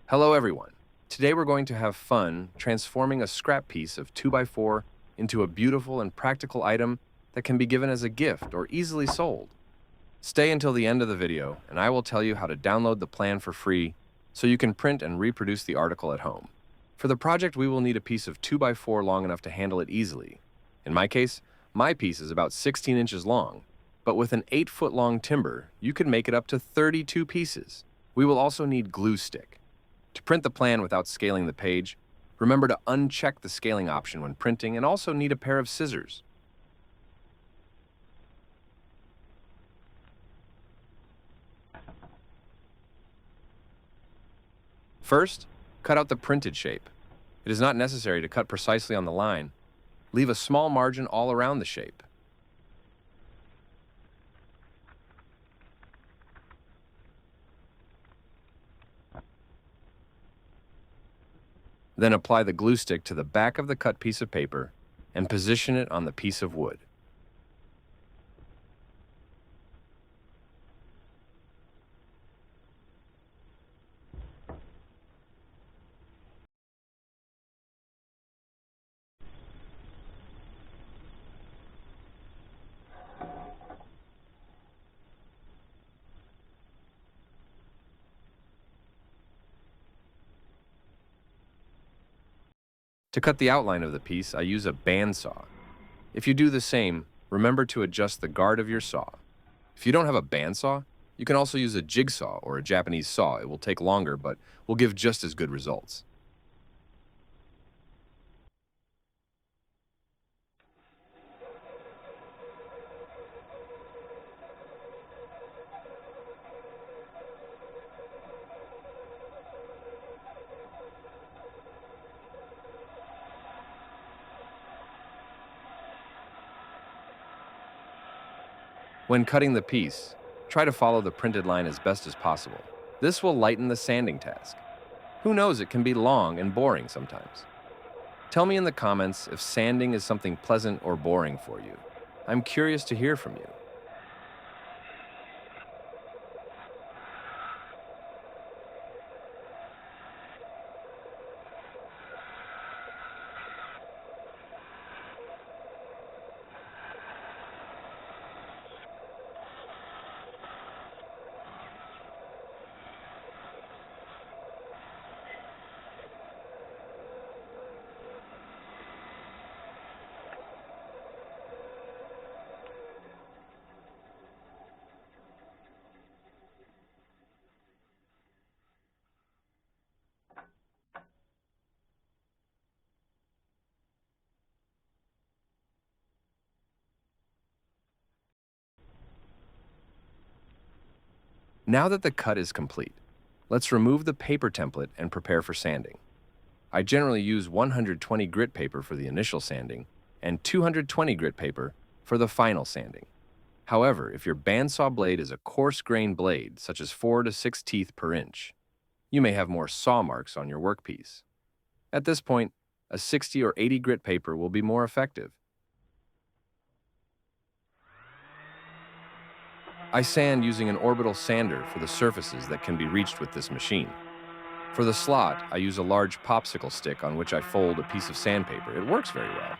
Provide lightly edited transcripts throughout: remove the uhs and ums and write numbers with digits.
Hello everyone. Today we're going to have fun transforming a scrap piece of 2x4 into a beautiful and practical item that can be given as a gift or easily sold. Stay until the end of the video and I will tell you how to download the plan for free so you can print and reproduce the article at home. For the project we will need a piece of 2x4 long enough to handle it easily. In my case, my piece is about 16 inches long, but with an 8-foot long timber, you can make it up to 32 pieces. We will also need glue stick. To print the plan without scaling the page, remember to uncheck the scaling option when printing and also need a pair of scissors. First, cut out the printed shape. It is not necessary to cut precisely on the line. Leave a small margin all around the shape. Then apply the glue stick to the back of the cut piece of paper and position it on the piece of wood. To cut the outline of the piece, I use a bandsaw. If you do the same, remember to adjust the guard of your saw. If you don't have a bandsaw, you can also use a jigsaw or a Japanese saw. It will take longer, but will give just as good results. When cutting the piece, try to follow the printed line as best as possible. This will lighten the sanding task. Who knows, it can be long and boring sometimes. Tell me in the comments if sanding is something pleasant or boring for you. I'm curious to hear from you. Now that the cut is complete, let's remove the paper template and prepare for sanding. I generally use 120 grit paper for the initial sanding and 220 grit paper for the final sanding. However, if your bandsaw blade is a coarse-grained blade, such as 4 to 6 teeth per inch, you may have more saw marks on your workpiece. At this point, a 60 or 80 grit paper will be more effective. I sand using an orbital sander for the surfaces that can be reached with this machine. For the slot, I use a large popsicle stick on which I fold a piece of sandpaper. It works very well.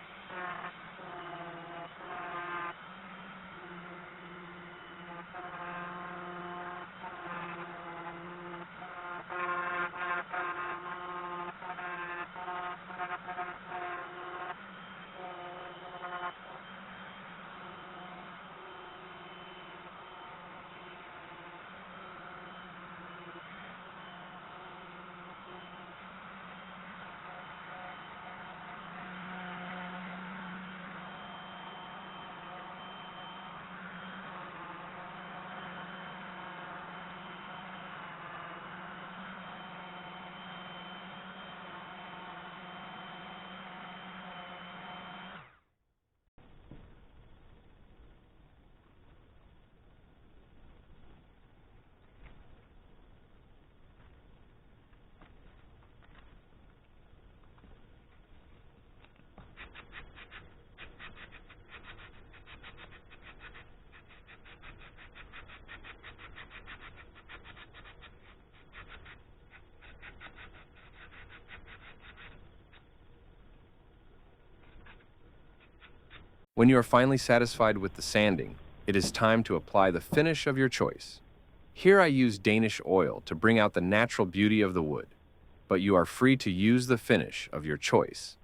When you are finally satisfied with the sanding, it is time to apply the finish of your choice. Here I use Danish oil to bring out the natural beauty of the wood, but you are free to use the finish of your choice.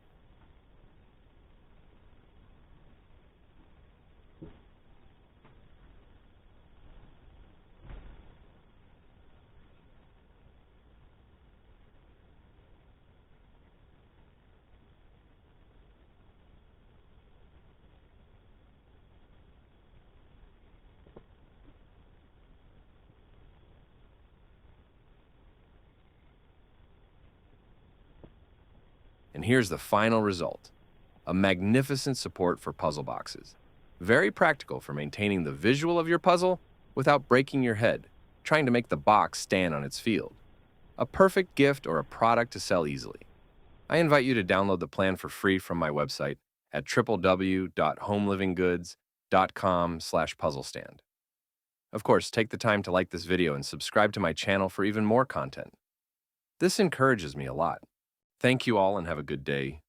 And here's the final result: a magnificent support for puzzle boxes. Very practical for maintaining the visual of your puzzle without breaking your head, trying to make the box stand on its field. A perfect gift or a product to sell easily. I invite you to download the plan for free from my website at www.homelivingoods.com/puzzlestand. Of course, take the time to like this video and subscribe to my channel for even more content. This encourages me a lot. Thank you all and have a good day.